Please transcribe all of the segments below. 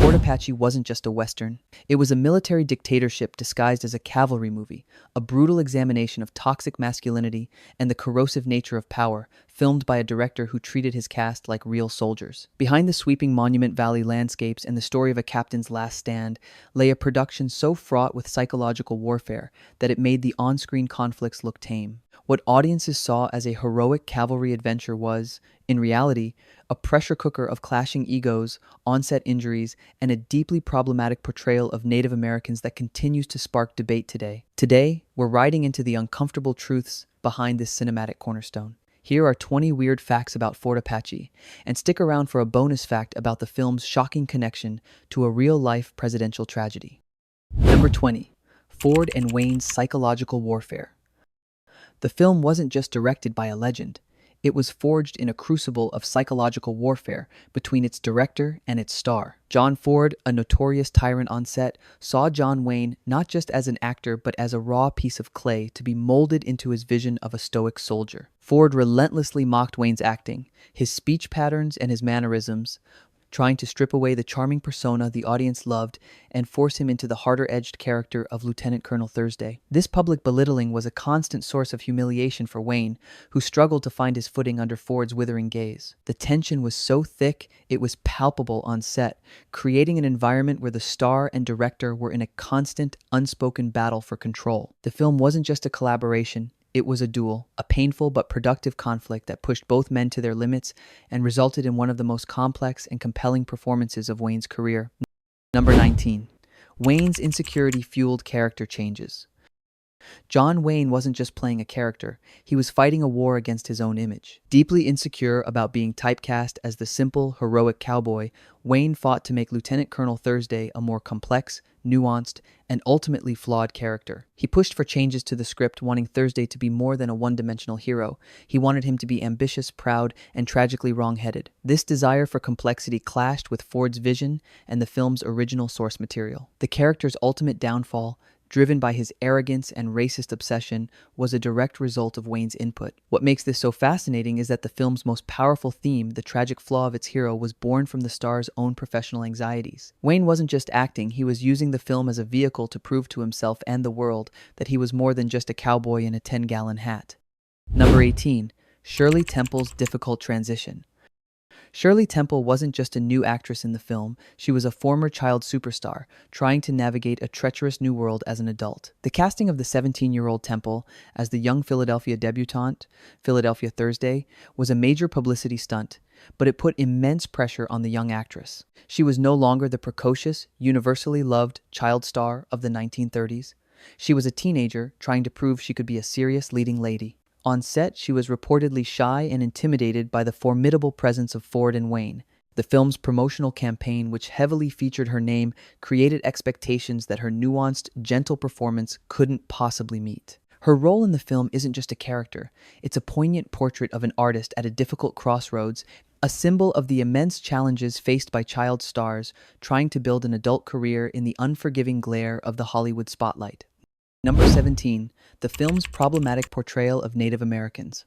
Fort Apache wasn't just a Western. It was a military dictatorship disguised as a cavalry movie, a brutal examination of toxic masculinity and the corrosive nature of power, filmed by a director who treated his cast like real soldiers. Behind the sweeping Monument Valley landscapes and the story of a captain's last stand lay a production so fraught with psychological warfare that it made the on-screen conflicts look tame. What audiences saw as a heroic cavalry adventure was, in reality, a pressure cooker of clashing egos, onset injuries, and a deeply problematic portrayal of Native Americans that continues to spark debate today. Today, we're riding into the uncomfortable truths behind this cinematic cornerstone. Here are 20 weird facts about Fort Apache, and stick around for a bonus fact about the film's shocking connection to a real-life presidential tragedy. Number 20. Ford and Wayne's psychological warfare. The film wasn't just directed by a legend. It was forged in a crucible of psychological warfare between its director and its star. John Ford, a notorious tyrant on set, saw John Wayne not just as an actor but as a raw piece of clay to be molded into his vision of a stoic soldier. Ford relentlessly mocked Wayne's acting, his speech patterns and his mannerisms, trying to strip away the charming persona the audience loved and force him into the harder-edged character of Lieutenant Colonel Thursday. This public belittling was a constant source of humiliation for Wayne, who struggled to find his footing under Ford's withering gaze. The tension was so thick, it was palpable on set, creating an environment where the star and director were in a constant, unspoken battle for control. The film wasn't just a collaboration. It was a duel, a painful but productive conflict that pushed both men to their limits and resulted in one of the most complex and compelling performances of Wayne's career. Number 19. Wayne's insecurity-fueled character changes. John Wayne wasn't just playing a character, he was fighting a war against his own image. Deeply insecure about being typecast as the simple, heroic cowboy, Wayne fought to make Lieutenant Colonel Thursday a more complex, nuanced, and ultimately flawed character. He pushed for changes to the script, wanting Thursday to be more than a one-dimensional hero. He wanted him to be ambitious, proud, and tragically wrong-headed. This desire for complexity clashed with Ford's vision and the film's original source material. The character's ultimate downfall, driven by his arrogance and racist obsession, was a direct result of Wayne's input. What makes this so fascinating is that the film's most powerful theme, the tragic flaw of its hero, was born from the star's own professional anxieties. Wayne wasn't just acting, he was using the film as a vehicle to prove to himself and the world that he was more than just a cowboy in a 10-gallon hat. Number 18. Shirley Temple's difficult transition. Shirley Temple wasn't just a new actress in the film, she was a former child superstar, trying to navigate a treacherous new world as an adult. The casting of the 17-year-old Temple as the young Philadelphia debutante, Philadelphia Thursday, was a major publicity stunt, but it put immense pressure on the young actress. She was no longer the precocious, universally loved child star of the 1930s. She was a teenager trying to prove she could be a serious leading lady. On set, she was reportedly shy and intimidated by the formidable presence of Ford and Wayne. The film's promotional campaign, which heavily featured her name, created expectations that her nuanced, gentle performance couldn't possibly meet. Her role in the film isn't just a character, it's a poignant portrait of an artist at a difficult crossroads, a symbol of the immense challenges faced by child stars trying to build an adult career in the unforgiving glare of the Hollywood spotlight. Number 17. The film's problematic portrayal of Native Americans.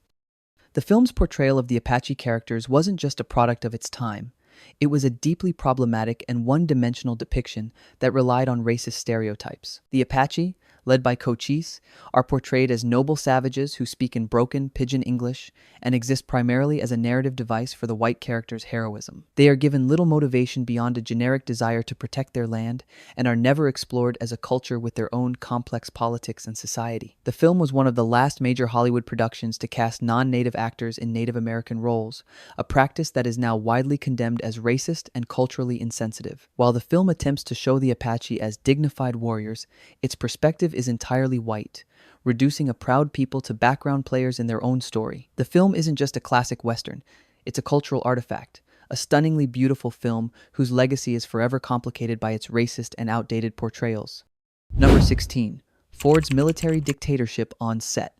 The film's portrayal of the Apache characters wasn't just a product of its time. It was a deeply problematic and one-dimensional depiction that relied on racist stereotypes. The Apache, led by Cochise, are portrayed as noble savages who speak in broken pidgin English and exist primarily as a narrative device for the white character's heroism. They are given little motivation beyond a generic desire to protect their land and are never explored as a culture with their own complex politics and society. The film was one of the last major Hollywood productions to cast non-native actors in Native American roles, a practice that is now widely condemned as racist and culturally insensitive. While the film attempts to show the Apache as dignified warriors, its perspective is entirely white, reducing a proud people to background players in their own story. The film isn't just a classic Western, it's a cultural artifact, a stunningly beautiful film whose legacy is forever complicated by its racist and outdated portrayals. Number 16. Ford's military dictatorship on set.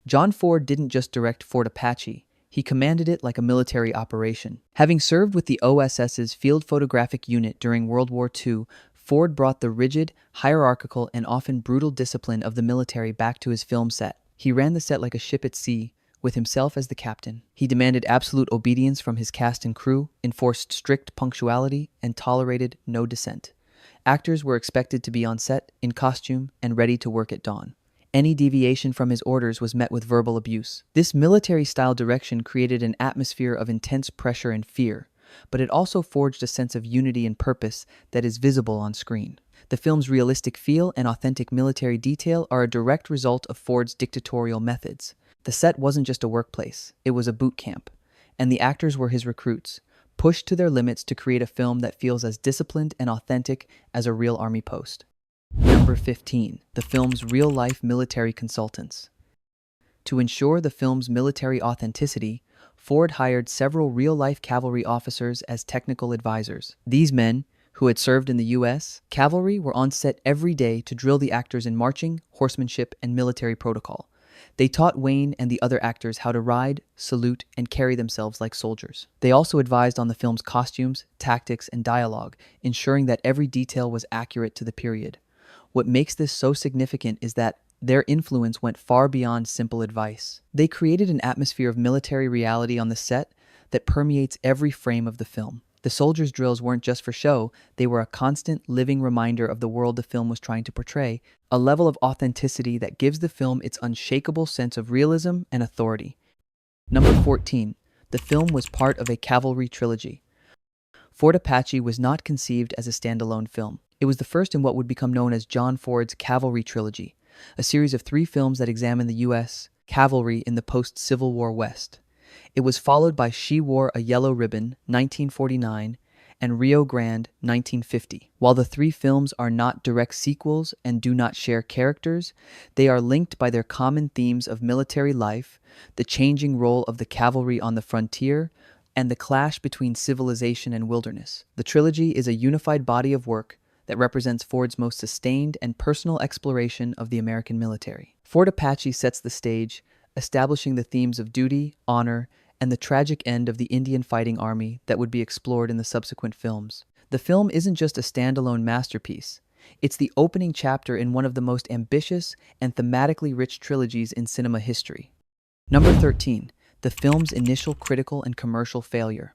John Ford didn't just direct Fort Apache, he commanded it like a military operation. Having served with the OSS's Field Photographic Unit during World War II, Ford brought the rigid, hierarchical, and often brutal discipline of the military back to his film set. He ran the set like a ship at sea, with himself as the captain. He demanded absolute obedience from his cast and crew, enforced strict punctuality, and tolerated no dissent. Actors were expected to be on set, in costume, and ready to work at dawn. Any deviation from his orders was met with verbal abuse. This military-style direction created an atmosphere of intense pressure and fear, but it also forged a sense of unity and purpose that is visible on screen. The film's realistic feel and authentic military detail are a direct result of Ford's dictatorial methods. The set wasn't just a workplace, it was a boot camp, and the actors were his recruits, pushed to their limits to create a film that feels as disciplined and authentic as a real army post. Number 15. The film's real-life military consultants. To ensure the film's military authenticity, Ford hired several real-life cavalry officers as technical advisors. These men, who had served in the U.S. cavalry, were on set every day to drill the actors in marching, horsemanship, and military protocol. They taught Wayne and the other actors how to ride, salute, and carry themselves like soldiers. They also advised on the film's costumes, tactics, and dialogue, ensuring that every detail was accurate to the period. What makes this so significant is that their influence went far beyond simple advice. They created an atmosphere of military reality on the set that permeates every frame of the film. The soldiers' drills weren't just for show, they were a constant, living reminder of the world the film was trying to portray, a level of authenticity that gives the film its unshakable sense of realism and authority. Number 14. The film was part of a Cavalry Trilogy. Fort Apache was not conceived as a standalone film. It was the first in what would become known as John Ford's Cavalry Trilogy, a series of 3 films that examine the U.S. cavalry in the post-Civil War West. It was followed by She Wore a Yellow Ribbon, 1949, and Rio Grande, 1950. While the 3 films are not direct sequels and do not share characters, they are linked by their common themes of military life, the changing role of the cavalry on the frontier, and the clash between civilization and wilderness. The trilogy is a unified body of work that represents Ford's most sustained and personal exploration of the American military. Fort Apache sets the stage, establishing the themes of duty, honor, and the tragic end of the Indian fighting army that would be explored in the subsequent films. The film isn't just a standalone masterpiece. It's the opening chapter in one of the most ambitious and thematically rich trilogies in cinema history. Number 13. The film's initial critical and commercial failure.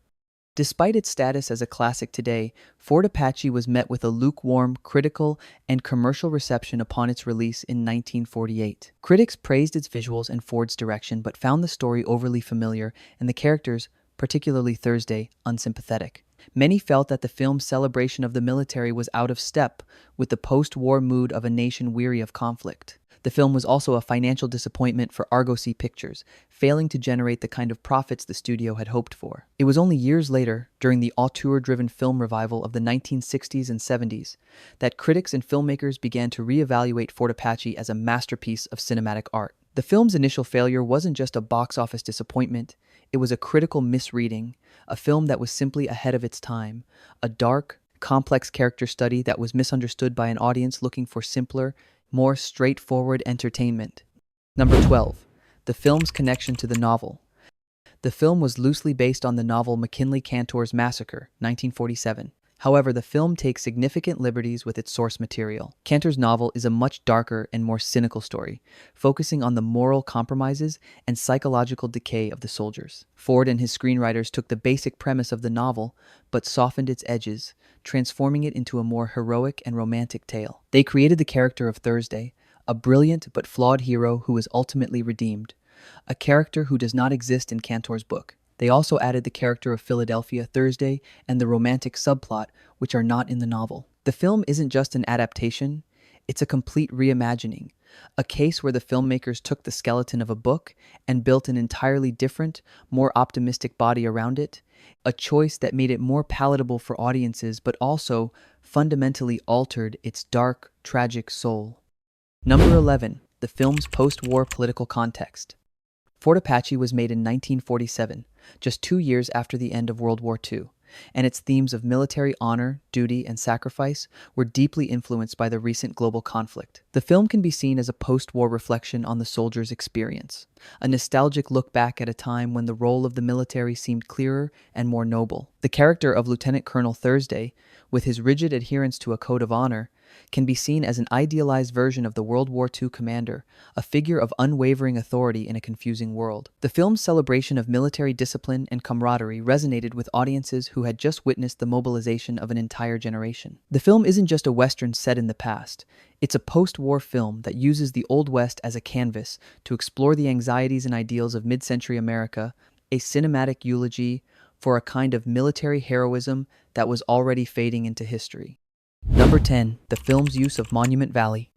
Despite its status as a classic today, Fort Apache was met with a lukewarm, critical, and commercial reception upon its release in 1948. Critics praised its visuals and Ford's direction, but found the story overly familiar and the characters, particularly Thursday, unsympathetic. Many felt that the film's celebration of the military was out of step with the post-war mood of a nation weary of conflict. The film was also a financial disappointment for Argosy Pictures, failing to generate the kind of profits the studio had hoped for. It was only years later, during the auteur-driven film revival of the 1960s and 70s, that critics and filmmakers began to reevaluate Fort Apache as a masterpiece of cinematic art. The film's initial failure wasn't just a box office disappointment, it was a critical misreading, a film that was simply ahead of its time, a dark, complex character study that was misunderstood by an audience looking for simpler, more straightforward entertainment. Number 12. The film's connection to the novel. The film was loosely based on the novel McKinley Cantor's Massacre, 1947. However, the film takes significant liberties with its source material. Cantor's novel is a much darker and more cynical story, focusing on the moral compromises and psychological decay of the soldiers. Ford and his screenwriters took the basic premise of the novel, but softened its edges, transforming it into a more heroic and romantic tale. They created the character of Thursday, a brilliant but flawed hero who is ultimately redeemed, a character who does not exist in Cantor's book. They also added the character of Philadelphia Thursday and the romantic subplot, which are not in the novel. The film isn't just an adaptation, it's a complete reimagining, a case where the filmmakers took the skeleton of a book and built an entirely different, more optimistic body around it, a choice that made it more palatable for audiences but also fundamentally altered its dark, tragic soul. Number 11. The film's post-war political context. Fort Apache was made in 1947, just 2 years after the end of World War II, and its themes of military honor, duty, and sacrifice were deeply influenced by the recent global conflict. The film can be seen as a post-war reflection on the soldiers' experience. a nostalgic look back at a time when the role of the military seemed clearer and more noble. The character of Lieutenant Colonel Thursday, with his rigid adherence to a code of honor, can be seen as an idealized version of the World War II commander, a figure of unwavering authority in a confusing world. The film's celebration of military discipline and camaraderie resonated with audiences who had just witnessed the mobilization of an entire generation. The film isn't just a Western set in the past. It's a post-war film that uses the Old West as a canvas to explore the anxieties and ideals of mid-century America, a cinematic eulogy for a kind of military heroism that was already fading into history. Number 10. The film's use of Monument Valley.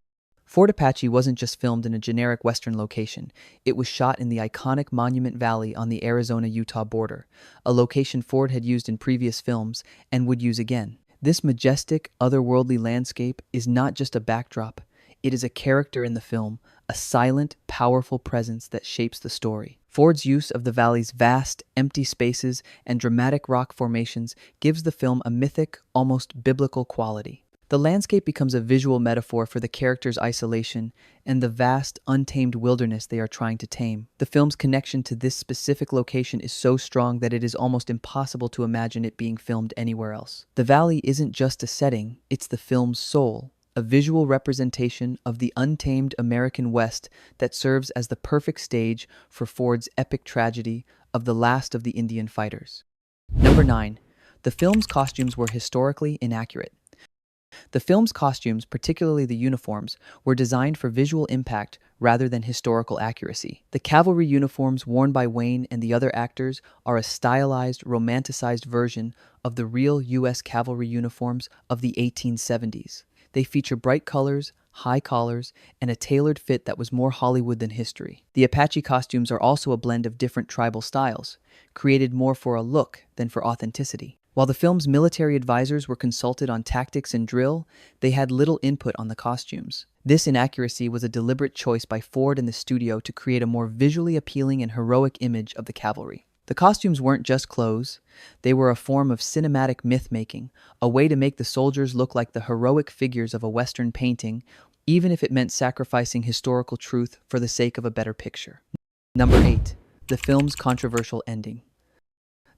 Fort Apache wasn't just filmed in a generic Western location. It was shot in the iconic Monument Valley on the Arizona-Utah border, a location Ford had used in previous films and would use again. This majestic, otherworldly landscape is not just a backdrop. It is a character in the film, a silent, powerful presence that shapes the story. Ford's use of the valley's vast, empty spaces and dramatic rock formations gives the film a mythic, almost biblical quality. The landscape becomes a visual metaphor for the characters' isolation and the vast, untamed wilderness they are trying to tame. The film's connection to this specific location is so strong that it is almost impossible to imagine it being filmed anywhere else. The valley isn't just a setting, it's the film's soul, a visual representation of the untamed American West that serves as the perfect stage for Ford's epic tragedy of the last of the Indian fighters. Number 9. The film's costumes were historically inaccurate. The film's costumes, particularly the uniforms, were designed for visual impact rather than historical accuracy. The cavalry uniforms worn by Wayne and the other actors are a stylized, romanticized version of the real U.S. cavalry uniforms of the 1870s. They feature bright colors, high collars, and a tailored fit that was more Hollywood than history. The Apache costumes are also a blend of different tribal styles, created more for a look than for authenticity. While the film's military advisors were consulted on tactics and drill, they had little input on the costumes. This inaccuracy was a deliberate choice by Ford and the studio to create a more visually appealing and heroic image of the cavalry. The costumes weren't just clothes, they were a form of cinematic myth-making, a way to make the soldiers look like the heroic figures of a Western painting, even if it meant sacrificing historical truth for the sake of a better picture. Number 8. The film's controversial ending.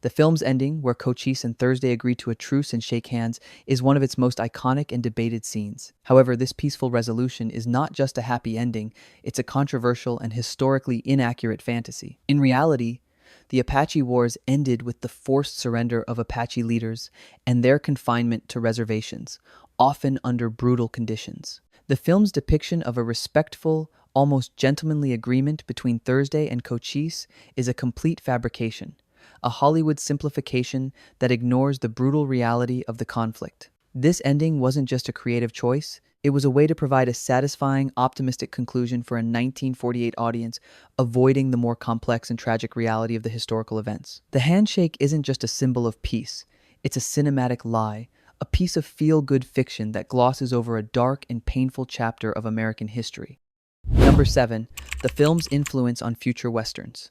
The film's ending, where Cochise and Thursday agree to a truce and shake hands, is one of its most iconic and debated scenes. However, this peaceful resolution is not just a happy ending, it's a controversial and historically inaccurate fantasy. In reality, the Apache Wars ended with the forced surrender of Apache leaders and their confinement to reservations, often under brutal conditions. The film's depiction of a respectful, almost gentlemanly agreement between Thursday and Cochise is a complete fabrication, a Hollywood simplification that ignores the brutal reality of the conflict. This ending wasn't just a creative choice, it was a way to provide a satisfying, optimistic conclusion for a 1948 audience, avoiding the more complex and tragic reality of the historical events. The handshake isn't just a symbol of peace, it's a cinematic lie, a piece of feel-good fiction that glosses over a dark and painful chapter of American history. Number 7. The film's influence on future Westerns.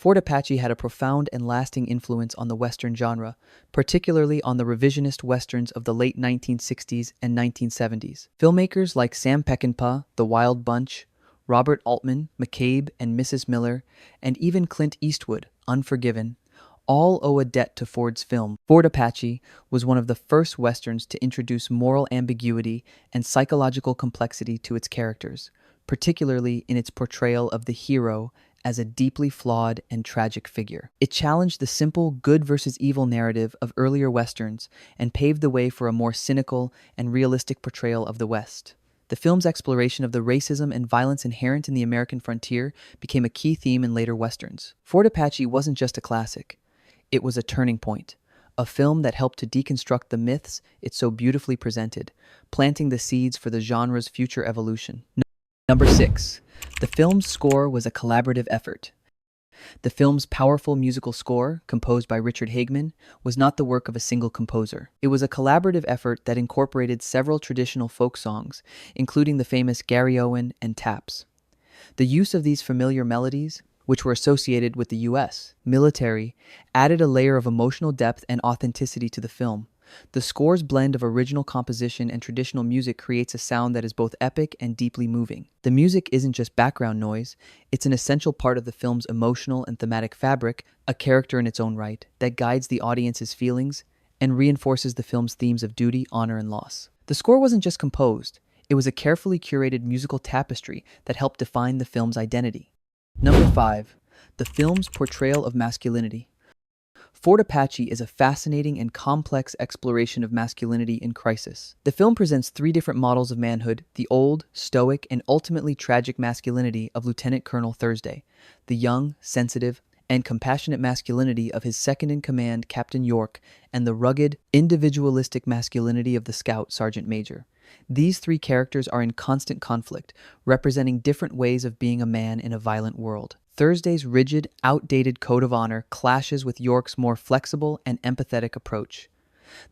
Fort Apache had a profound and lasting influence on the Western genre, particularly on the revisionist Westerns of the late 1960s and 1970s. Filmmakers like Sam Peckinpah, The Wild Bunch, Robert Altman, McCabe and Mrs. Miller, and even Clint Eastwood, Unforgiven, all owe a debt to Ford's film. Fort Apache was one of the first Westerns to introduce moral ambiguity and psychological complexity to its characters, particularly in its portrayal of the hero as a deeply flawed and tragic figure. It challenged the simple good versus evil narrative of earlier Westerns and paved the way for a more cynical and realistic portrayal of the West. The film's exploration of the racism and violence inherent in the American frontier became a key theme in later Westerns. Fort Apache wasn't just a classic, it was a turning point, a film that helped to deconstruct the myths it so beautifully presented, planting the seeds for the genre's future evolution. Number 6. The film's score was a collaborative effort. The film's powerful musical score, composed by Richard Hageman, was not the work of a single composer. It was a collaborative effort that incorporated several traditional folk songs, including the famous Gary Owen and Taps. The use of these familiar melodies, which were associated with the U.S. military, added a layer of emotional depth and authenticity to the film, The score's blend of original composition and traditional music creates a sound that is both epic and deeply moving. The music isn't just background noise, it's an essential part of the film's emotional and thematic fabric, a character in its own right, that guides the audience's feelings and reinforces the film's themes of duty, honor, and loss. The score wasn't just composed, it was a carefully curated musical tapestry that helped define the film's identity. Number 5. The film's portrayal of masculinity. Fort Apache is a fascinating and complex exploration of masculinity in crisis. The film presents three different models of manhood: the old, stoic, and ultimately tragic masculinity of Lieutenant Colonel Thursday, the young, sensitive, and compassionate masculinity of his second-in-command, Captain York, and the rugged, individualistic masculinity of the scout, Sergeant Major. These three characters are in constant conflict, representing different ways of being a man in a violent world. Thursday's rigid, outdated code of honor clashes with York's more flexible and empathetic approach.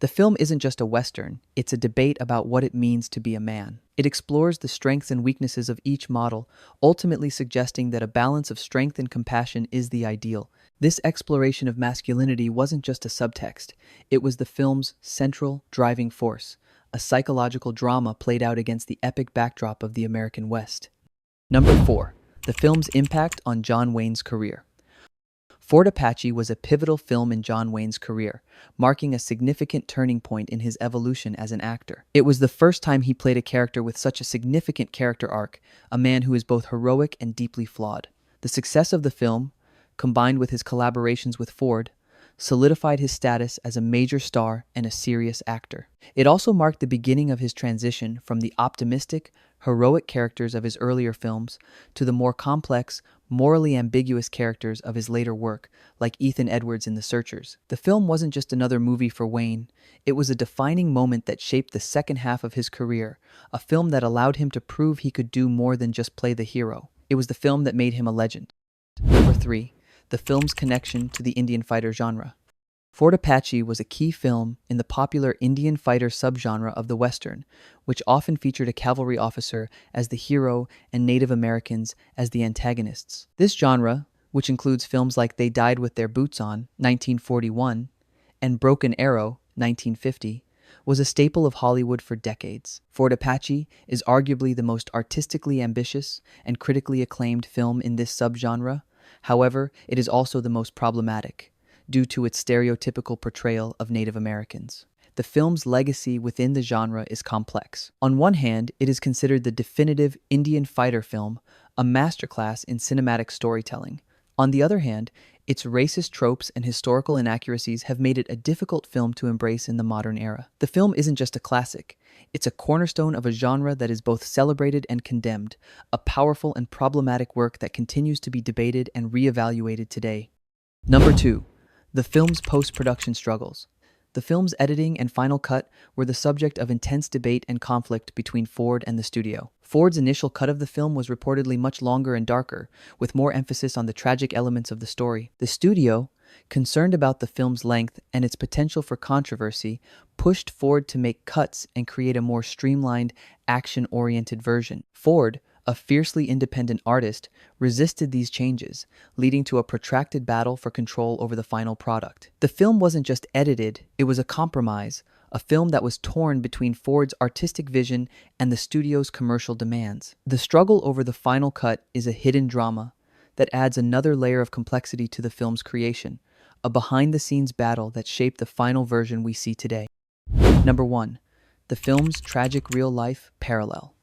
The film isn't just a Western, it's a debate about what it means to be a man. It explores the strengths and weaknesses of each model, ultimately suggesting that a balance of strength and compassion is the ideal. This exploration of masculinity wasn't just a subtext, it was the film's central driving force, a psychological drama played out against the epic backdrop of the American West. Number 4. The film's impact on John Wayne's career. Fort Apache was a pivotal film in John Wayne's career, marking a significant turning point in his evolution as an actor. It was the first time he played a character with such a significant character arc, a man who is both heroic and deeply flawed. The success of the film, combined with his collaborations with Ford, solidified his status as a major star and a serious actor. It also marked the beginning of his transition from the optimistic, heroic characters of his earlier films to the more complex, morally ambiguous characters of his later work, like Ethan Edwards in The Searchers. The film wasn't just another movie for Wayne, it was a defining moment that shaped the second half of his career, a film that allowed him to prove he could do more than just play the hero. It was the film that made him a legend. Number 3. The film's connection to the Indian fighter genre. Fort Apache was a key film in the popular Indian fighter subgenre of the Western, which often featured a cavalry officer as the hero and Native Americans as the antagonists. This genre, which includes films like They Died with Their Boots On, 1941, and Broken Arrow, 1950, was a staple of Hollywood for decades. Fort Apache is arguably the most artistically ambitious and critically acclaimed film in this subgenre. However, it is also the most problematic, due to its stereotypical portrayal of Native Americans. The film's legacy within the genre is complex. On one hand, it is considered the definitive Indian fighter film, a masterclass in cinematic storytelling. On the other hand, its racist tropes and historical inaccuracies have made it a difficult film to embrace in the modern era. The film isn't just a classic, it's a cornerstone of a genre that is both celebrated and condemned, a powerful and problematic work that continues to be debated and reevaluated today. Number 2. The film's post-production struggles. The film's editing and final cut were the subject of intense debate and conflict between Ford and the studio. Ford's initial cut of the film was reportedly much longer and darker, with more emphasis on the tragic elements of the story. The studio, concerned about the film's length and its potential for controversy, pushed Ford to make cuts and create a more streamlined, action-oriented version. Ford, a fiercely independent artist, resisted these changes, leading to a protracted battle for control over the final product. The film wasn't just edited, it was a compromise, a film that was torn between Ford's artistic vision and the studio's commercial demands. The struggle over the final cut is a hidden drama that adds another layer of complexity to the film's creation, a behind-the-scenes battle that shaped the final version we see today. Number 1. The film's tragic real-life parallel.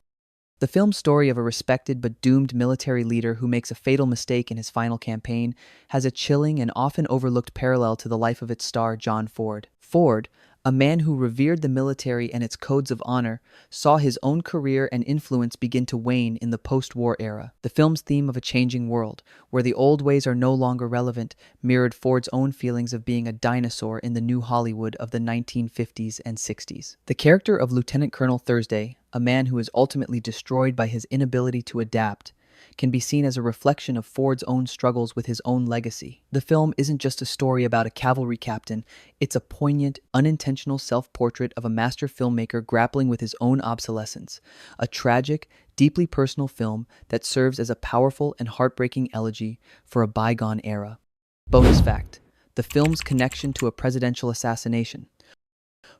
The film's story of a respected but doomed military leader who makes a fatal mistake in his final campaign has a chilling and often overlooked parallel to the life of its star, John Ford. Ford, a man who revered the military and its codes of honor, saw his own career and influence begin to wane in the post-war era. The film's theme of a changing world, where the old ways are no longer relevant, mirrored Ford's own feelings of being a dinosaur in the new Hollywood of the 1950s and 60s. The character of Lieutenant Colonel Thursday, a man who is ultimately destroyed by his inability to adapt, can be seen as a reflection of Ford's own struggles with his own legacy. The film isn't just a story about a cavalry captain, it's a poignant, unintentional self-portrait of a master filmmaker grappling with his own obsolescence, a tragic, deeply personal film that serves as a powerful and heartbreaking elegy for a bygone era. Bonus fact: the film's connection to a presidential assassination.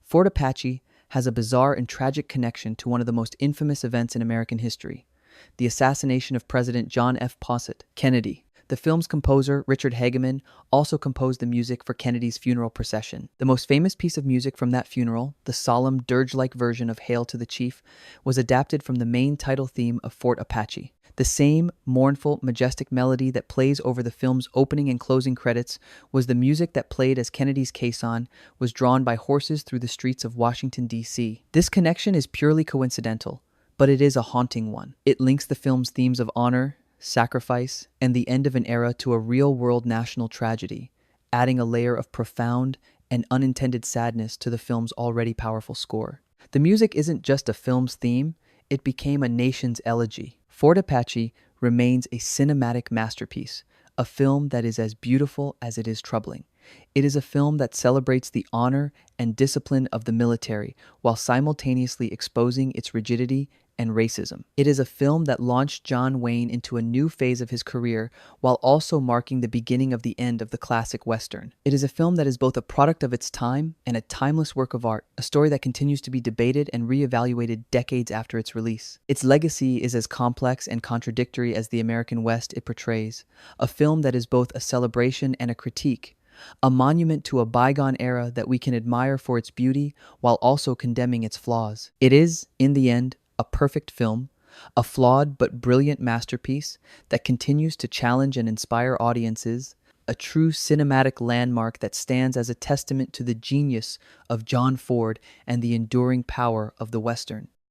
Fort Apache has a bizarre and tragic connection to one of the most infamous events in American history, the assassination of President John F. Kennedy. The film's composer, Richard Hageman, also composed the music for Kennedy's funeral procession. The most famous piece of music from that funeral, the solemn, dirge-like version of Hail to the Chief, was adapted from the main title theme of Fort Apache. The same mournful, majestic melody that plays over the film's opening and closing credits was the music that played as Kennedy's caisson was drawn by horses through the streets of Washington, D.C. This connection is purely coincidental, but it is a haunting one. It links the film's themes of honor, sacrifice, and the end of an era to a real-world national tragedy, adding a layer of profound and unintended sadness to the film's already powerful score. The music isn't just a film's theme, it became a nation's elegy. Fort Apache remains a cinematic masterpiece, a film that is as beautiful as it is troubling. It is a film that celebrates the honor and discipline of the military while simultaneously exposing its rigidity and racism. It is a film that launched John Wayne into a new phase of his career while also marking the beginning of the end of the classic Western. It is a film that is both a product of its time and a timeless work of art, a story that continues to be debated and reevaluated decades after its release. Its legacy is as complex and contradictory as the American West it portrays, a film that is both a celebration and a critique, a monument to a bygone era that we can admire for its beauty while also condemning its flaws. It is, in the end, a perfect film, a flawed but brilliant masterpiece that continues to challenge and inspire audiences, a true cinematic landmark that stands as a testament to the genius of John Ford and the enduring power of the Western.